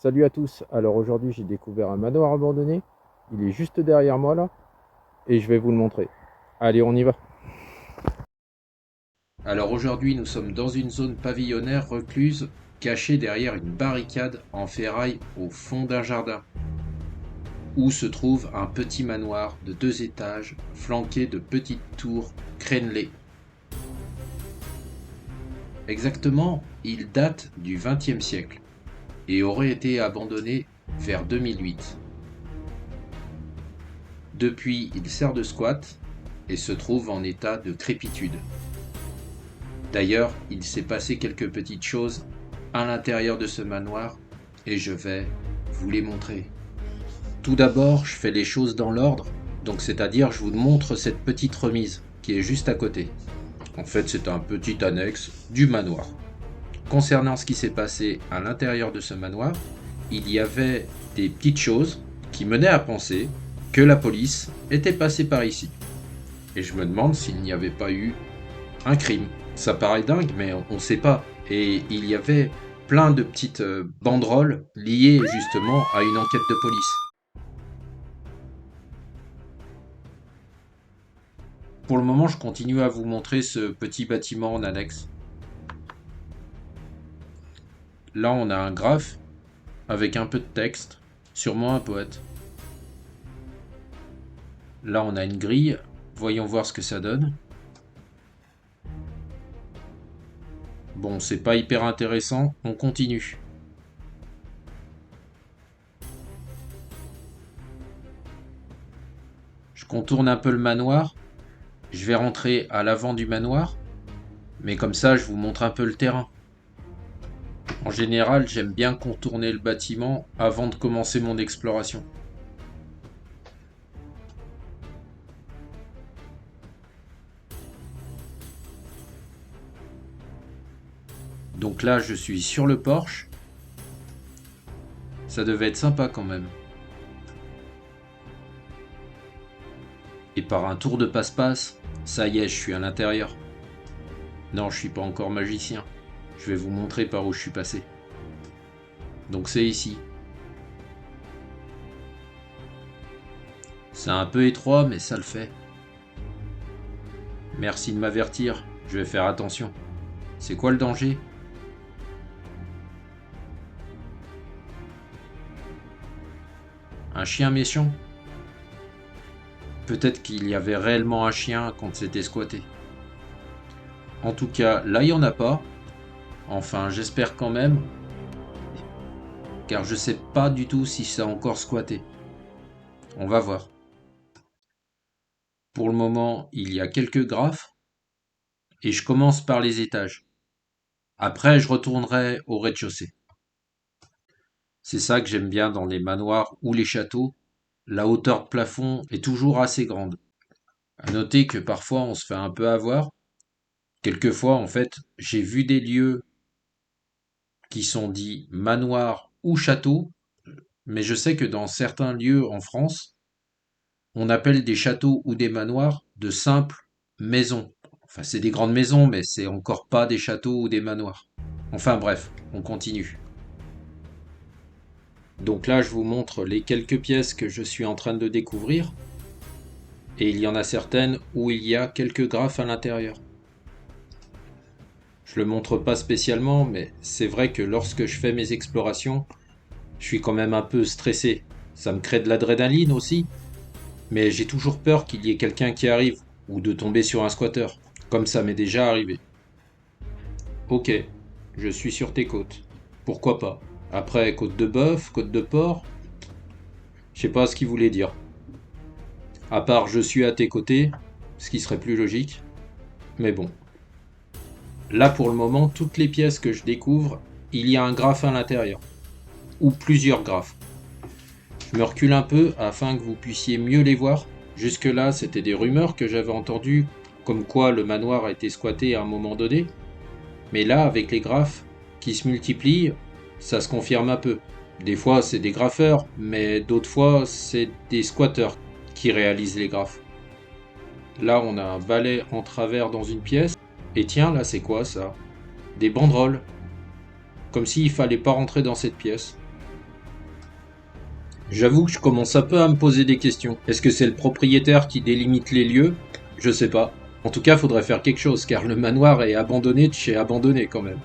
Salut à tous, alors aujourd'hui j'ai découvert un manoir abandonné, il est juste derrière moi là, et je vais vous le montrer. Allez, on y va. Alors aujourd'hui nous sommes dans une zone pavillonnaire recluse, cachée derrière une barricade en ferraille au fond d'un jardin, où se trouve un petit manoir de 2 étages, flanqué de petites tours crénelées. Exactement, il date du XXe siècle, et aurait été abandonné vers 2008. Depuis, il sert de squat et se trouve en état de crépitude. D'ailleurs, il s'est passé quelques petites choses à l'intérieur de ce manoir et je vais vous les montrer. Tout d'abord, je fais les choses dans l'ordre, donc c'est-à-dire je vous montre cette petite remise qui est juste à côté. En fait, c'est un petit annexe du manoir. Concernant ce qui s'est passé à l'intérieur de ce manoir, il y avait des petites choses qui menaient à penser que la police était passée par ici. Et je me demande s'il n'y avait pas eu un crime. Ça paraît dingue, mais on ne sait pas. Et il y avait plein de petites banderoles liées justement à une enquête de police. Pour le moment, je continue à vous montrer ce petit bâtiment en annexe. Là, on a un graphe avec un peu de texte, sûrement un poète. Là, on a une grille. Voyons voir ce que ça donne. Bon, c'est pas hyper intéressant, on continue. Je contourne un peu le manoir. Je vais rentrer à l'avant du manoir, mais comme ça, je vous montre un peu le terrain. En général, j'aime bien contourner le bâtiment avant de commencer mon exploration. Donc là, je suis sur le porche. Ça devait être sympa quand même. Et par un tour de passe-passe, ça y est, je suis à l'intérieur. Non, je suis pas encore magicien. Je vais vous montrer par où je suis passé. Donc c'est ici. C'est un peu étroit, mais ça le fait. Merci de m'avertir, je vais faire attention. C'est quoi le danger? Un chien méchant? Peut-être qu'il y avait réellement un chien quand c'était squatté. En tout cas, là il n'y en a pas. Enfin, j'espère quand même, car je sais pas du tout si ça a encore squatté. On va voir. Pour le moment, il y a quelques graphes, et je commence par les étages. Après, je retournerai au rez-de-chaussée. C'est ça que j'aime bien dans les manoirs ou les châteaux. La hauteur de plafond est toujours assez grande. À noter que parfois on se fait un peu avoir. Quelquefois, en fait, j'ai vu des lieux qui sont dits manoirs ou châteaux, mais je sais que dans certains lieux en France, on appelle des châteaux ou des manoirs de simples maisons. Enfin, c'est des grandes maisons, mais c'est encore pas des châteaux ou des manoirs. Enfin bref, on continue. Donc là, je vous montre les quelques pièces que je suis en train de découvrir. Et il y en a certaines où il y a quelques graphes à l'intérieur. Je le montre pas spécialement, mais c'est vrai que lorsque je fais mes explorations, je suis quand même un peu stressé. Ça me crée de l'adrénaline aussi, mais j'ai toujours peur qu'il y ait quelqu'un qui arrive, ou de tomber sur un squatter, comme ça m'est déjà arrivé. Ok, je suis sur tes côtes. Pourquoi pas? Après, côte de bœuf, côte de porc, je sais pas ce qu'il voulait dire. À part je suis à tes côtés, ce qui serait plus logique, mais bon. Là pour le moment, toutes les pièces que je découvre, il y a un graphe à l'intérieur, ou plusieurs graphes. Je me recule un peu afin que vous puissiez mieux les voir. Jusque-là, c'était des rumeurs que j'avais entendues, comme quoi le manoir a été squatté à un moment donné. Mais là, avec les graphes qui se multiplient, ça se confirme un peu. Des fois, c'est des graffeurs, mais d'autres fois, c'est des squatteurs qui réalisent les graphes. Là, on a un balai en travers dans une pièce. Et tiens, là, c'est quoi ça? Des banderoles. Comme s'il fallait pas rentrer dans cette pièce. J'avoue que je commence un peu à me poser des questions. Est-ce que c'est le propriétaire qui délimite les lieux? Je sais pas. En tout cas, faudrait faire quelque chose, car le manoir est abandonné de chez abandonné quand même.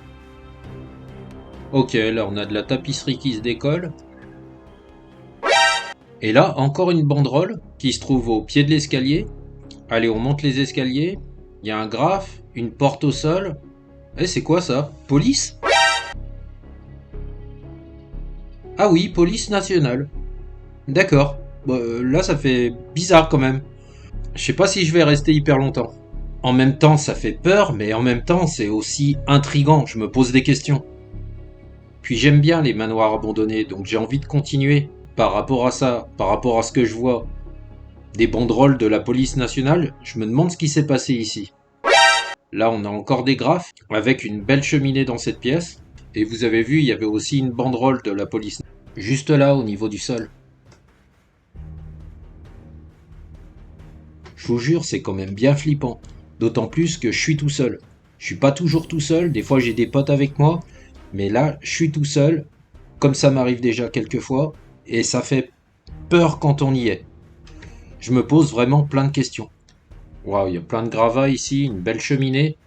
Ok, là on a de la tapisserie qui se décolle. Et là, encore une banderole qui se trouve au pied de l'escalier. Allez, on monte les escaliers. Il y a un graphe, une porte au sol. Eh, c'est quoi ça? Police? Ah oui, police nationale. D'accord. Bon, là, ça fait bizarre quand même. Je sais pas si je vais rester hyper longtemps. En même temps, ça fait peur, mais en même temps, c'est aussi intriguant. Je me pose des questions. Puis j'aime bien les manoirs abandonnés, donc j'ai envie de continuer. Par rapport à ça, par rapport à ce que je vois, des banderoles de la police nationale, je me demande ce qui s'est passé ici. Là, on a encore des graphes, avec une belle cheminée dans cette pièce. Et vous avez vu, il y avait aussi une banderole de la police. Juste là, au niveau du sol. Je vous jure, c'est quand même bien flippant. D'autant plus que je suis tout seul. Je suis pas toujours tout seul, des fois j'ai des potes avec moi. Mais là, je suis tout seul, comme ça m'arrive déjà quelques fois. Et ça fait peur quand on y est. Je me pose vraiment plein de questions. Waouh, il y a plein de gravats ici, une belle cheminée,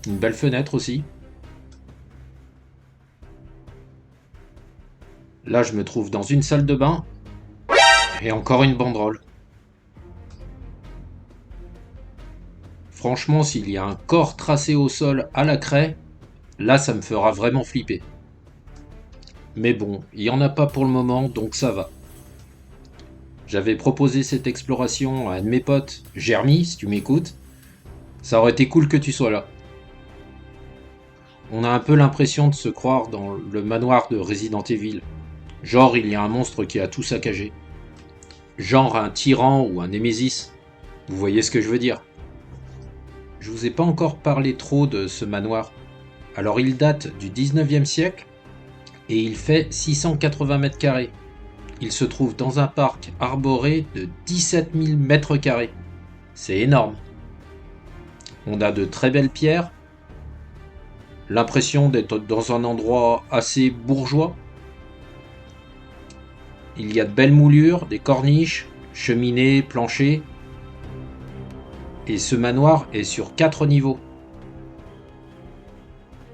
une belle fenêtre aussi. Là, je me trouve dans une salle de bain et encore une banderole. Franchement, s'il y a un corps tracé au sol à la craie, là, ça me fera vraiment flipper. Mais bon, il n'y en a pas pour le moment, donc ça va. J'avais proposé cette exploration à un de mes potes, Jeremy, si tu m'écoutes. Ça aurait été cool que tu sois là. On a un peu l'impression de se croire dans le manoir de Resident Evil. Genre, il y a un monstre qui a tout saccagé. Genre un tyran ou un némésis. Vous voyez ce que je veux dire? Je vous ai pas encore parlé trop de ce manoir. Alors, il date du 19e siècle et il fait 680 mètres carrés. Il se trouve dans un parc arboré de 17 000 mètres carrés. C'est énorme. On a de très belles pierres. L'impression d'être dans un endroit assez bourgeois. Il y a de belles moulures, des corniches, cheminées, planchers. Et ce manoir est sur 4 niveaux.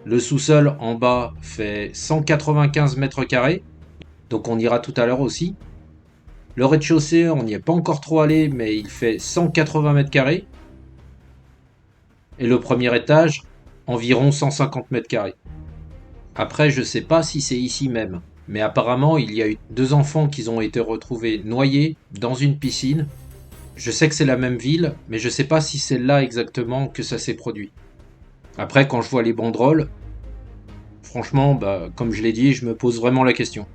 Le sous-sol en bas fait 195 mètres carrés. Donc on ira tout à l'heure aussi. Le rez-de-chaussée, on n'y est pas encore trop allé, mais il fait 180 mètres carrés. Et le premier étage, environ 150 mètres carrés. Après, je sais pas si c'est ici même, mais apparemment, il y a eu 2 enfants qui ont été retrouvés noyés dans une piscine. Je sais que c'est la même ville, mais je sais pas si c'est là exactement que ça s'est produit. Après, quand je vois les banderoles, franchement, comme je l'ai dit, je me pose vraiment la question.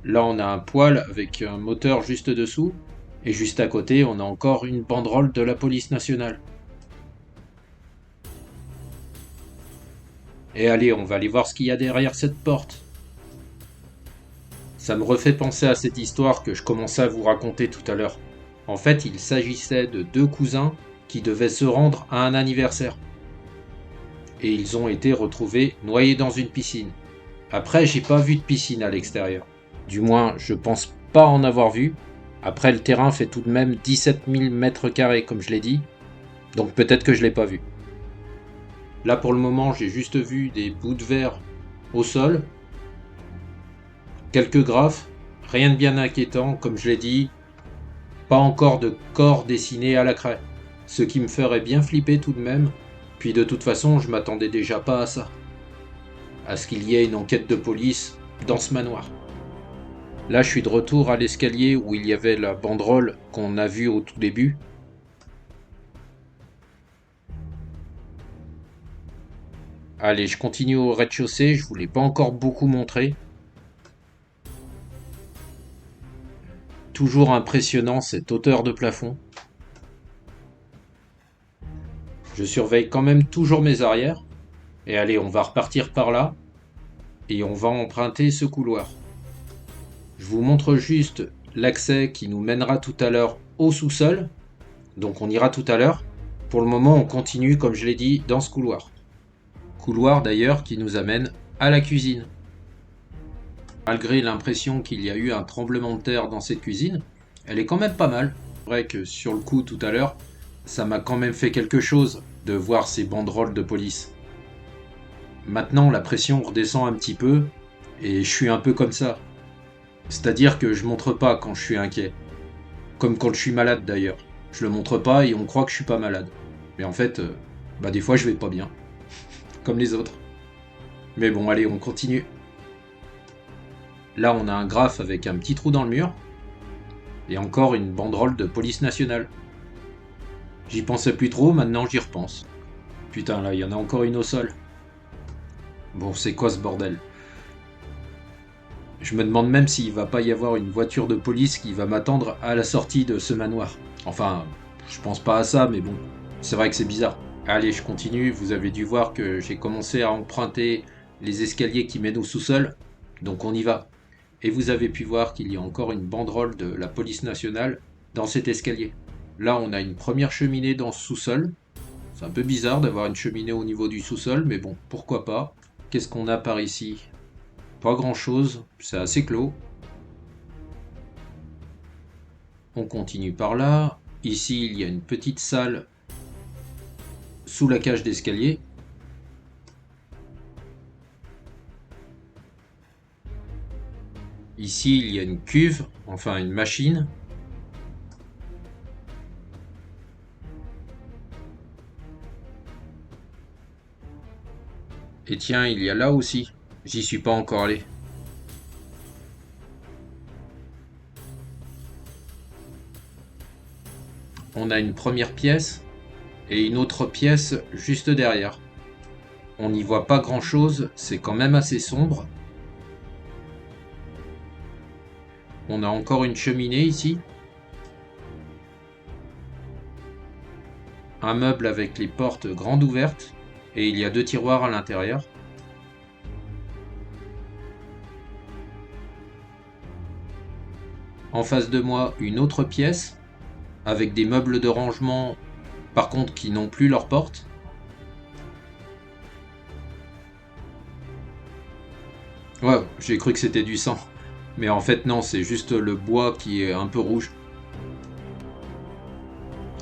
Là, on a un poêle avec un moteur juste dessous. Et juste à côté, on a encore une banderole de la police nationale. Et allez, on va aller voir ce qu'il y a derrière cette porte. Ça me refait penser à cette histoire que je commençais à vous raconter tout à l'heure. En fait, il s'agissait de 2 cousins qui devaient se rendre à un anniversaire. Et ils ont été retrouvés noyés dans une piscine. Après, j'ai pas vu de piscine à l'extérieur. Du moins, je pense pas en avoir vu. Après, le terrain fait tout de même 17 000 mètres carrés, comme je l'ai dit. Donc peut-être que je l'ai pas vu. Là, pour le moment, j'ai juste vu des bouts de verre au sol. Quelques graphes. Rien de bien inquiétant, comme je l'ai dit. Pas encore de corps dessinés à la craie. Ce qui me ferait bien flipper tout de même. Puis de toute façon, je m'attendais déjà pas à ça. À ce qu'il y ait une enquête de police dans ce manoir. Là, je suis de retour à l'escalier où il y avait la banderole qu'on a vue au tout début. Allez, je continue au rez-de-chaussée, je vous l'ai pas encore beaucoup montré. Toujours impressionnant cette hauteur de plafond. Je surveille quand même toujours mes arrières. Et allez, on va repartir par là. Et on va emprunter ce couloir. Je vous montre juste l'accès qui nous mènera tout à l'heure au sous-sol. Donc on ira tout à l'heure. Pour le moment, on continue, comme je l'ai dit, dans ce couloir. Couloir d'ailleurs qui nous amène à la cuisine. Malgré l'impression qu'il y a eu un tremblement de terre dans cette cuisine, elle est quand même pas mal. C'est vrai que sur le coup tout à l'heure, ça m'a quand même fait quelque chose de voir ces banderoles de police. Maintenant, la pression redescend un petit peu et je suis un peu comme ça. C'est-à-dire que je montre pas quand je suis inquiet. Comme quand je suis malade d'ailleurs. Je le montre pas et on croit que je suis pas malade. Mais en fait, des fois je vais pas bien. Comme les autres. Mais bon, allez, on continue. Là, on a un graphe avec un petit trou dans le mur. Et encore une banderole de police nationale. J'y pensais plus trop, maintenant j'y repense. Putain, là, il y en a encore une au sol. Bon, c'est quoi ce bordel? Je me demande même s'il va pas y avoir une voiture de police qui va m'attendre à la sortie de ce manoir. Enfin, je pense pas à ça, mais bon, c'est vrai que c'est bizarre. Allez, je continue. Vous avez dû voir que j'ai commencé à emprunter les escaliers qui mènent au sous-sol. Donc on y va. Et vous avez pu voir qu'il y a encore une banderole de la police nationale dans cet escalier. Là, on a une première cheminée dans ce sous-sol. C'est un peu bizarre d'avoir une cheminée au niveau du sous-sol, mais bon, pourquoi pas. Qu'est-ce qu'on a par ici? Pas grand-chose, c'est assez clos. On continue par là. Ici, il y a une petite salle sous la cage d'escalier. Ici, il y a une cuve, enfin une machine. Et tiens, il y a là aussi. J'y suis pas encore allé. On a une première pièce et une autre pièce juste derrière. On n'y voit pas grand chose, c'est quand même assez sombre. On a encore une cheminée ici. Un meuble avec les portes grandes ouvertes. Et il y a 2 tiroirs à l'intérieur. En face de moi, une autre pièce. Avec des meubles de rangement, par contre, qui n'ont plus leurs portes. Ouais, j'ai cru que c'était du sang. Mais en fait non, c'est juste le bois qui est un peu rouge.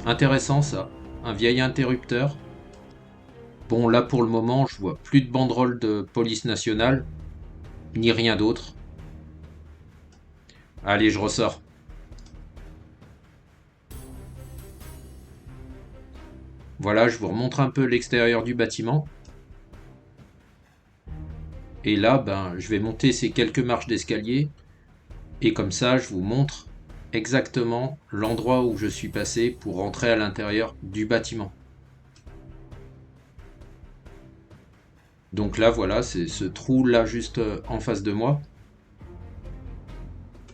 Intéressant ça, un vieil interrupteur. Bon là pour le moment je vois plus de banderole de police nationale, ni rien d'autre. Allez, je ressors. Voilà, je vous remontre un peu l'extérieur du bâtiment. Et là, je vais monter ces quelques marches d'escalier. Et comme ça, je vous montre exactement l'endroit où je suis passé pour rentrer à l'intérieur du bâtiment. Donc là, voilà, c'est ce trou là juste en face de moi.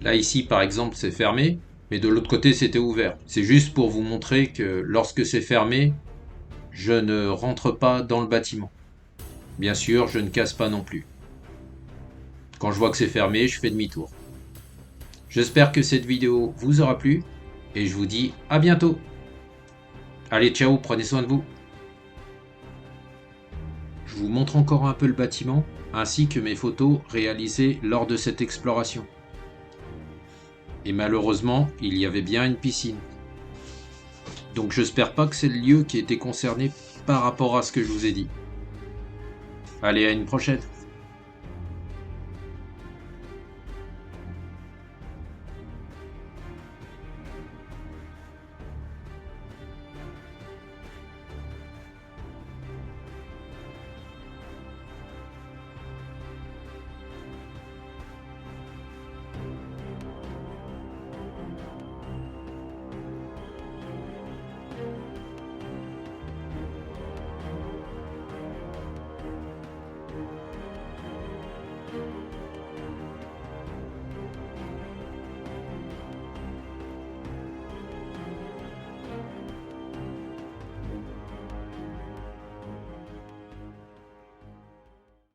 Là, ici, par exemple, c'est fermé, mais de l'autre côté, c'était ouvert. C'est juste pour vous montrer que lorsque c'est fermé, je ne rentre pas dans le bâtiment. Bien sûr, je ne casse pas non plus. Quand je vois que c'est fermé, je fais demi-tour. J'espère que cette vidéo vous aura plu, et je vous dis à bientôt. Allez, ciao, prenez soin de vous. Je vous montre encore un peu le bâtiment, ainsi que mes photos réalisées lors de cette exploration. Et malheureusement, il y avait bien une piscine. Donc j'espère pas que c'est le lieu qui était concerné par rapport à ce que je vous ai dit. Allez, à une prochaine.